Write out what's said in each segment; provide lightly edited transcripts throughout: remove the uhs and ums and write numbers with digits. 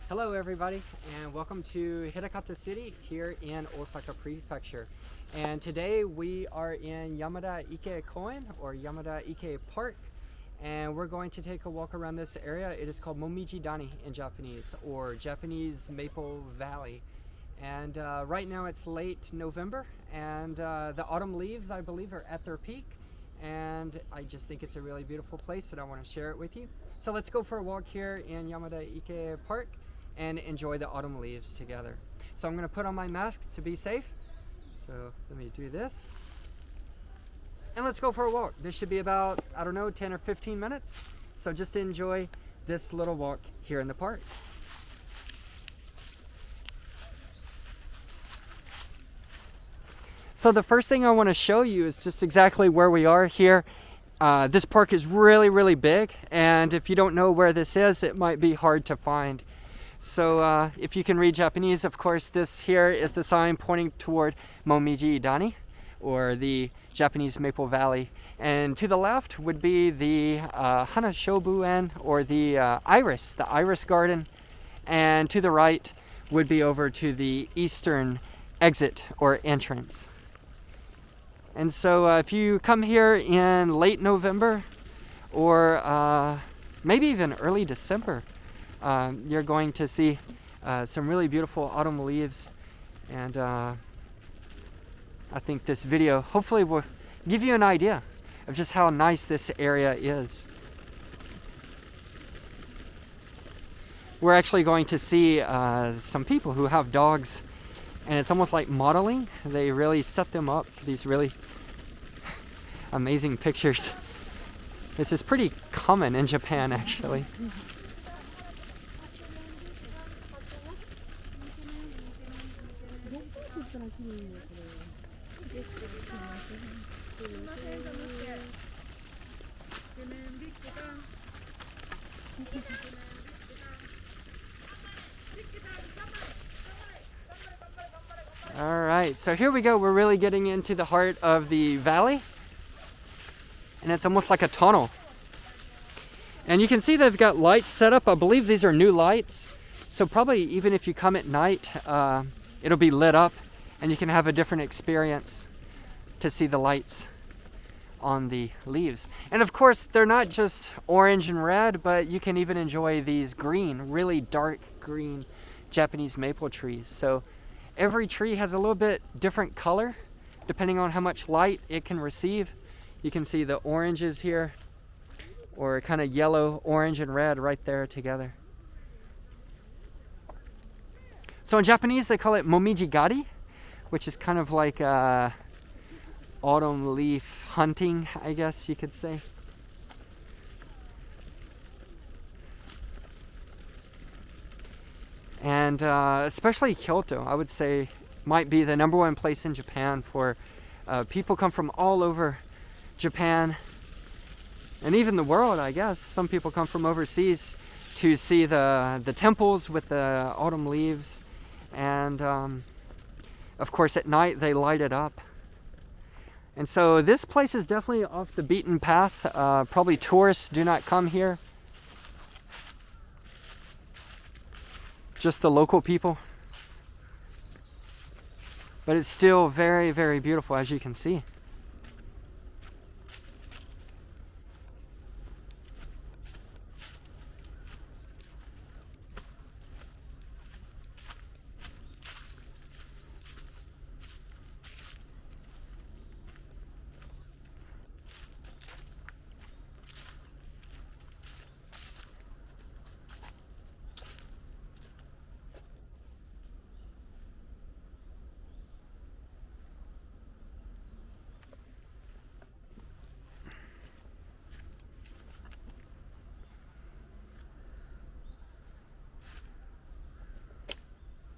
Hello everybody, and welcome to Hirakata City here in Osaka Prefecture. And today we are in Yamadaike Koen, or Yamadaike Park, and we're going to take a walk around this area. It is called Mo mi ji Dani in Japanese, or Japanese Maple Valley. And right now it's late November, and the autumn leaves, I believe, are at their peak. And I just think it's a really beautiful place, and I want to share it with you. So let's go for a walk here in Yamadaike Park and enjoy the autumn leaves together. So I'm going to put on my mask to be safe. So let me do this. And let's go for a walk. This should be about, 10 or 15 minutes. So just enjoy this little walk here in the park. So the first thing I want to show you is just exactly where we are here. This park is really, really big, and if you don't know where this is, it might be hard to find. So if you can read Japanese, of course, this here is the sign pointing toward Mo mi ji Dani, or the Japanese Maple Valley. And to the left would be the Hana Shobuen, or the iris garden. And to the right would be over to the eastern exit or entrance. And so if you come here in late November or maybe even early December, you're going to see some really beautiful autumn leaves. And I think this video hopefully will give you an idea of just how nice this area is. We're actually going to see some people who have dogs, and it's almost like modeling. They really set them up for these really amazing pictures. This is pretty common in Japan, actually. All right, so here we go. We're really getting into the heart of the valley, and it's almost like a tunnel. And you can see they've got lights set up. I believe these are new lights, so probably even if you come at night, it'll be lit up, and you can have a different experience to see the lights on the leaves. And of course, they're not just orange and red, but you can even enjoy these green, really dark green Japanese maple trees. So every tree has a little bit different color depending on how much light it can receive. You can see the oranges here, or kind of yellow, orange, and red right there together. So in Japanese, they call it momiji gari, which is kind of like autumn leaf hunting, I guess you could say. And especially Kyoto, I would say, might be the #1 place in Japan for people come from all over Japan and even the world, I guess. Some people come from overseas to see the temples with the autumn leaves. And of course at night they light it up. And so this place is definitely off the beaten path. Probably tourists do not come here. Just the local people. But it's still very, very beautiful, as you can see.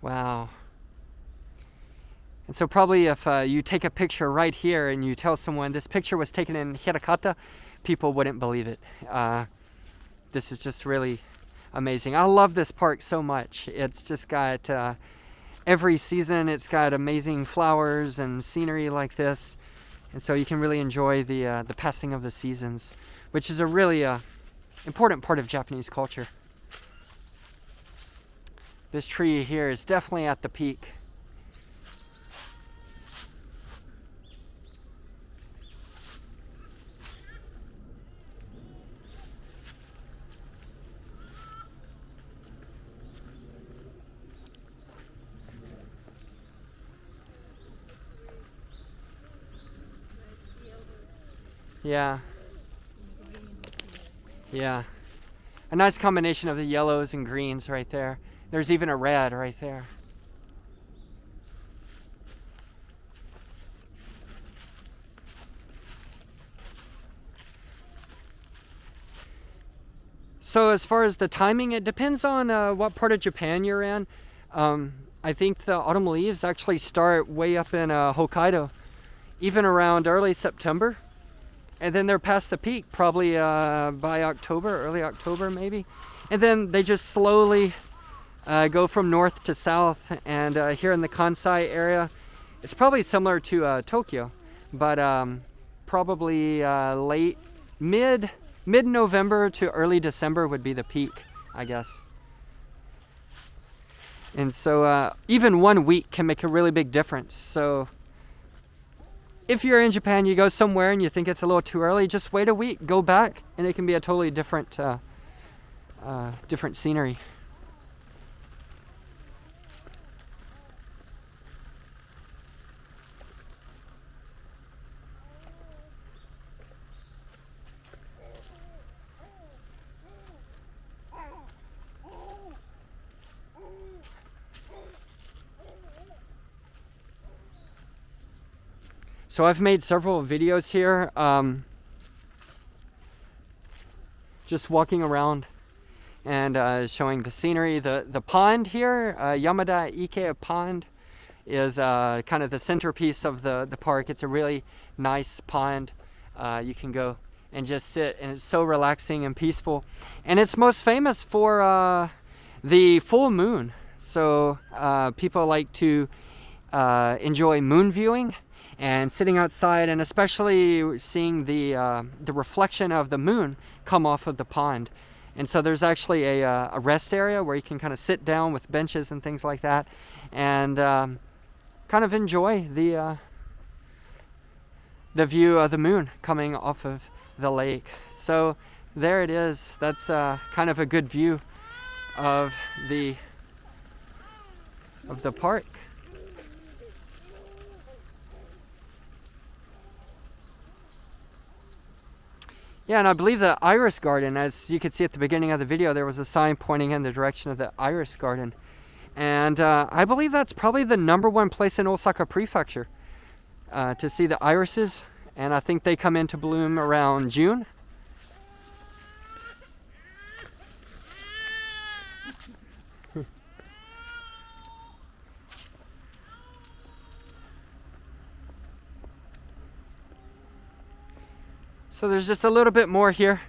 Wow. And so probably if you take a picture right here and you tell someone this picture was taken in Hirakata, people wouldn't believe it. This is just really amazing. I love this park so much. It's just got every season, it's got amazing flowers and scenery like this. And so you can really enjoy the passing of the seasons, which is a really important part of Japanese culture. This tree here is definitely at the peak. Yeah. Yeah. A nice combination of the yellows and greens right there. There's even a red right there. So as far as the timing, it depends on what part of Japan you're in. I think the autumn leaves actually start way up in Hokkaido, even around early September. And then they're past the peak probably by October, early October maybe. And then they just slowly go from north to south. And here in the Kansai area, it's probably similar to Tokyo, but probably mid-November to early December would be the peak, I guess. And so even 1 week can make a really big difference. So if you're in Japan, you go somewhere and you think it's a little too early, just wait a week, go back, and it can be a totally different different scenery. So I've made several videos here, just walking around and showing the scenery. The pond here, Yamadaike Pond, is kind of the centerpiece of the park. It's a really nice pond. You can go and just sit, and it's so relaxing and peaceful. And it's most famous for the full moon. So people like to enjoy moon viewing and sitting outside, and especially seeing the reflection of the moon come off of the pond. And so there's actually a rest area where you can kind of sit down with benches and things like that, and kind of enjoy the view of the moon coming off of the lake. So there it is. That's kind of a good view of the park. Yeah, and I believe the iris garden, as you could see at the beginning of the video, there was a sign pointing in the direction of the iris garden. And I believe that's probably the #1 place in Osaka Prefecture to see the irises. And I think they come into bloom around June. So there's just a little bit more here.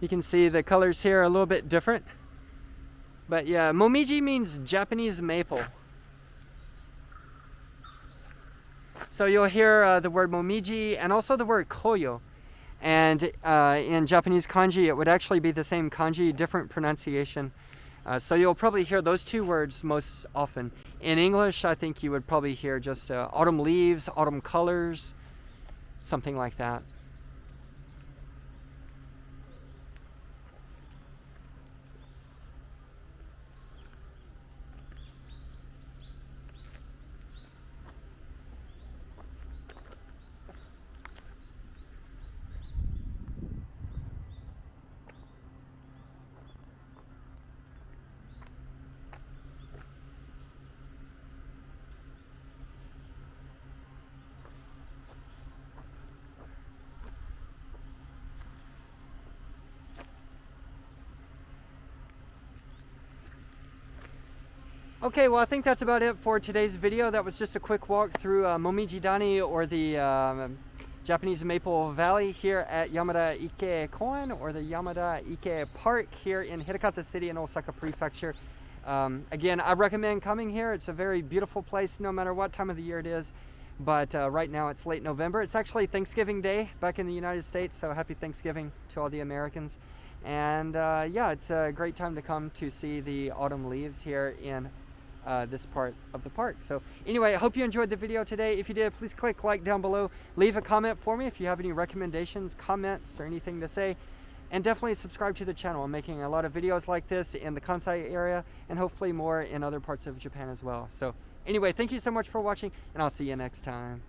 You can see the colors here are a little bit different. But yeah, momiji means Japanese maple. So you'll hear the word momiji and also the word koyo. And in Japanese kanji, it would actually be the same kanji, different pronunciation. So you'll probably hear those two words most often. In English, I think you would probably hear just autumn leaves, autumn colors, something like that. Okay, well, I think that's about it for today's video. That was just a quick walk through Momiji Dani, or the Japanese Maple Valley here at Yamadaike Koen, or the Yamadaike Park here in Hirakata City in Osaka Prefecture. Again, I recommend coming here. It's a very beautiful place no matter what time of the year it is. But right now it's late November. It's actually Thanksgiving Day back in the United States, so happy Thanksgiving to all the Americans. And yeah, it's a great time to come to see the autumn leaves here in this part of the park. So anyway, I hope you enjoyed the video today. If you did, please click like down below. Leave a comment for me if you have any recommendations, comments, or anything to say. And definitely subscribe to the channel. I'm making a lot of videos like this in the Kansai area and hopefully more in other parts of Japan as well. So anyway, thank you so much for watching, and I'll see you next time.